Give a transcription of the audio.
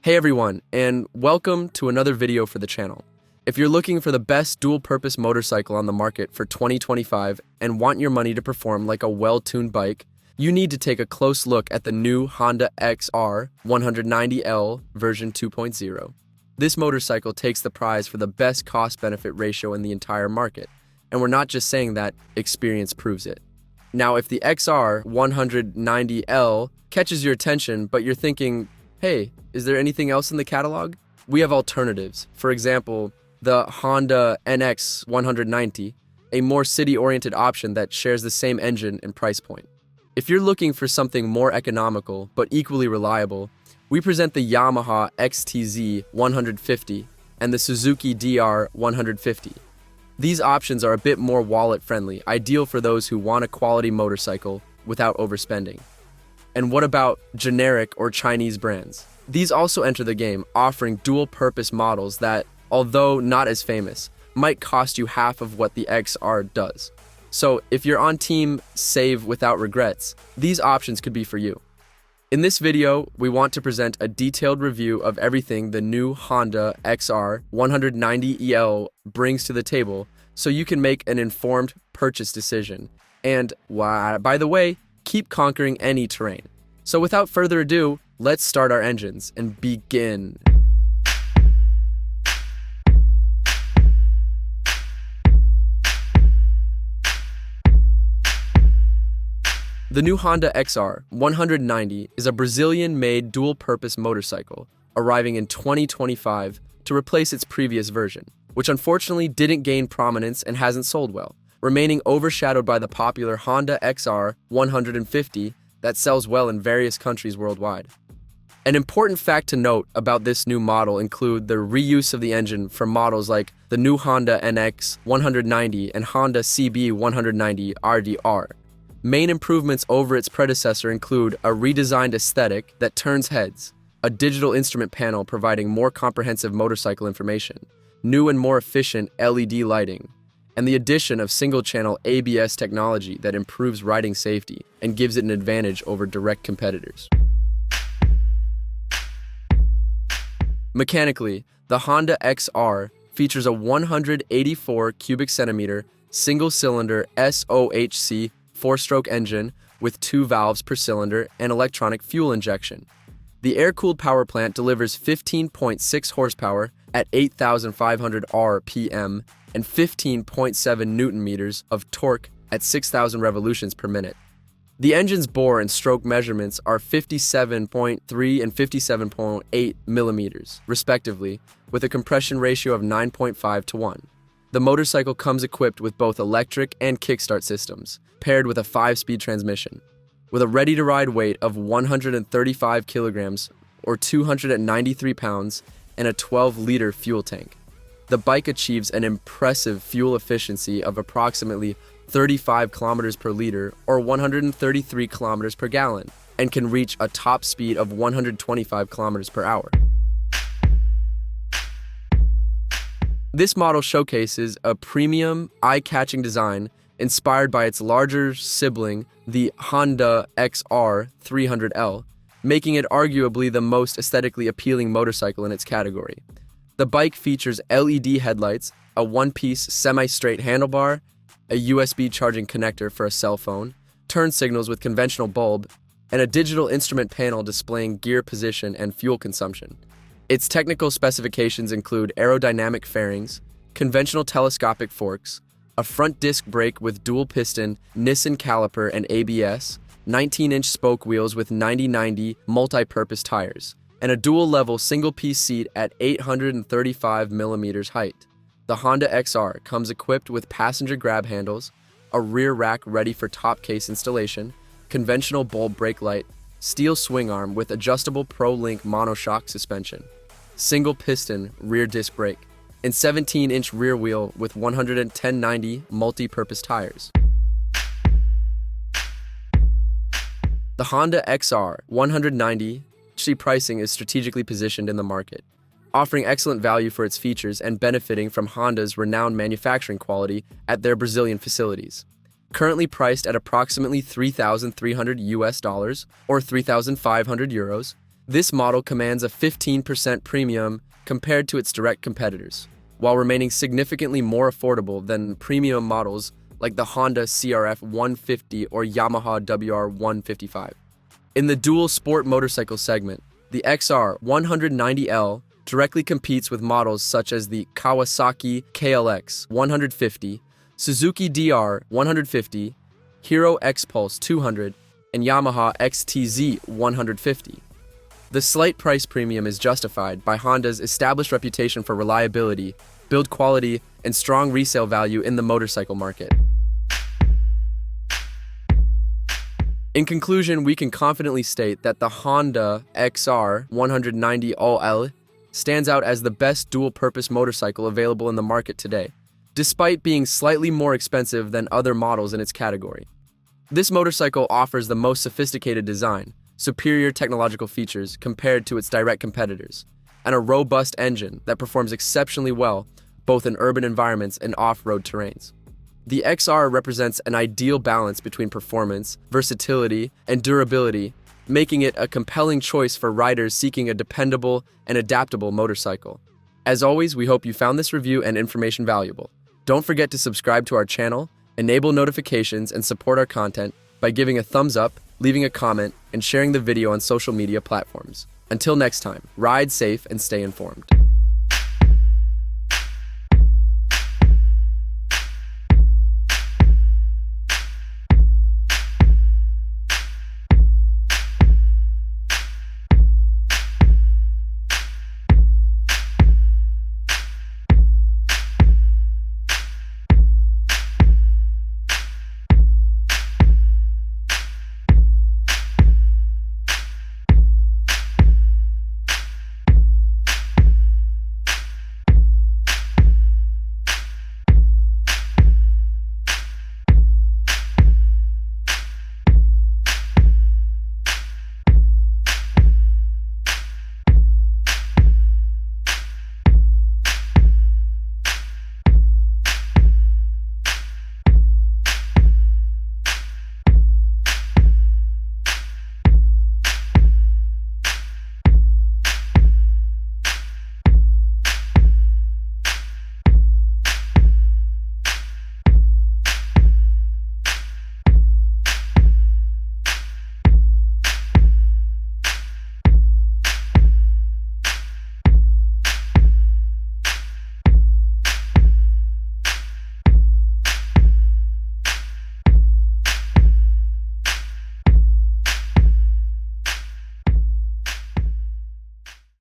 Hey everyone, and welcome to another video for the channel. If you're looking for the best dual-purpose motorcycle on the market for 2025 and want your money to perform like a well-tuned bike, you need to take a close look at the new Honda XR 190L version 2.0. This motorcycle takes the prize for the best cost-benefit ratio in the entire market, and we're not just saying that, experience proves it. Now, if the XR 190L catches your attention, but you're thinking, hey, is there anything else in the catalog? We have alternatives. For example, the Honda NX 190, a more city-oriented option that shares the same engine and price point. If you're looking for something more economical but equally reliable, we present the Yamaha XTZ 150 and the Suzuki DR 150. These options are a bit more wallet-friendly, ideal for those who want a quality motorcycle without overspending. And what about generic or Chinese brands? These also enter the game, offering dual-purpose models that, although not as famous, might cost you half of what the XR does. So if you're on team save without regrets, these options could be for you. In this video, we want to present a detailed review of everything the new Honda XR 190EL brings to the table so you can make an informed purchase decision. And, by the way, keep conquering any terrain. So without further ado, let's start our engines and begin. The new Honda XR 190 is a Brazilian-made dual-purpose motorcycle, arriving in 2025 to replace its previous version, which unfortunately didn't gain prominence and hasn't sold well, remaining overshadowed by the popular Honda XR 150 that sells well in various countries worldwide. An important fact to note about this new model include the reuse of the engine from models like the new Honda NX 190 and Honda CB 190 RDR. Main improvements over its predecessor include a redesigned aesthetic that turns heads, a digital instrument panel providing more comprehensive motorcycle information, new and more efficient LED lighting, and the addition of single-channel ABS technology that improves riding safety and gives it an advantage over direct competitors. Mechanically, the Honda XR features a 184 cubic centimeter single-cylinder SOHC 4-stroke engine with 2 valves per cylinder and electronic fuel injection. The air-cooled power plant delivers 15.6 horsepower at 8,500 RPM and 15.7 Newton-meters of torque at 6,000 revolutions per minute. The engine's bore and stroke measurements are 57.3 and 57.8 millimeters, respectively, with a compression ratio of 9.5 to 1. The motorcycle comes equipped with both electric and kickstart systems, paired with a 5-speed transmission. With a ready-to-ride weight of 135 kilograms or 293 pounds and a 12-liter fuel tank, the bike achieves an impressive fuel efficiency of approximately 35 kilometers per liter or 133 kilometers per gallon and can reach a top speed of 125 kilometers per hour. This model showcases a premium, eye-catching design inspired by its larger sibling, the Honda XR 300L, making it arguably the most aesthetically appealing motorcycle in its category. The bike features LED headlights, a one-piece semi-straight handlebar, a USB charging connector for a cell phone, turn signals with conventional bulb, and a digital instrument panel displaying gear position and fuel consumption. Its technical specifications include aerodynamic fairings, conventional telescopic forks, a front disc brake with dual-piston Nissan caliper and ABS, 19-inch spoke wheels with 90/90 multi-purpose tires, and a dual-level single-piece seat at 835 millimeters height. The Honda XR comes equipped with passenger grab handles, a rear rack ready for top case installation, conventional bulb brake light, steel swing arm with adjustable Pro-Link monoshock suspension, single piston rear disc brake, and 17-inch rear wheel with 110/90 multi-purpose tires. The Honda XR 190 pricing is strategically positioned in the market, offering excellent value for its features and benefiting from Honda's renowned manufacturing quality at their Brazilian facilities. Currently priced at approximately $3,300 or 3,500 euros, This model commands a 15% premium compared to its direct competitors, while remaining significantly more affordable than premium models like the Honda CRF 150 or Yamaha WR 155. In the DualSport motorcycle segment, the XR 190L directly competes with models such as the Kawasaki KLX 150, Suzuki DR 150, Hero X-Pulse 200, and Yamaha XTZ 150. The slight price premium is justified by Honda's established reputation for reliability, build quality, and strong resale value in the motorcycle market. In conclusion, we can confidently state that the Honda XR 190L stands out as the best dual-purpose motorcycle available in the market today, despite being slightly more expensive than other models in its category. This motorcycle offers the most sophisticated design, superior technological features compared to its direct competitors, and a robust engine that performs exceptionally well both in urban environments and off-road terrains. The XR represents an ideal balance between performance, versatility, and durability, making it a compelling choice for riders seeking a dependable and adaptable motorcycle. As always, we hope you found this review and information valuable. Don't forget to subscribe to our channel, enable notifications, and support our content by giving a thumbs up, leaving a comment, and sharing the video on social media platforms. Until next time, ride safe and stay informed.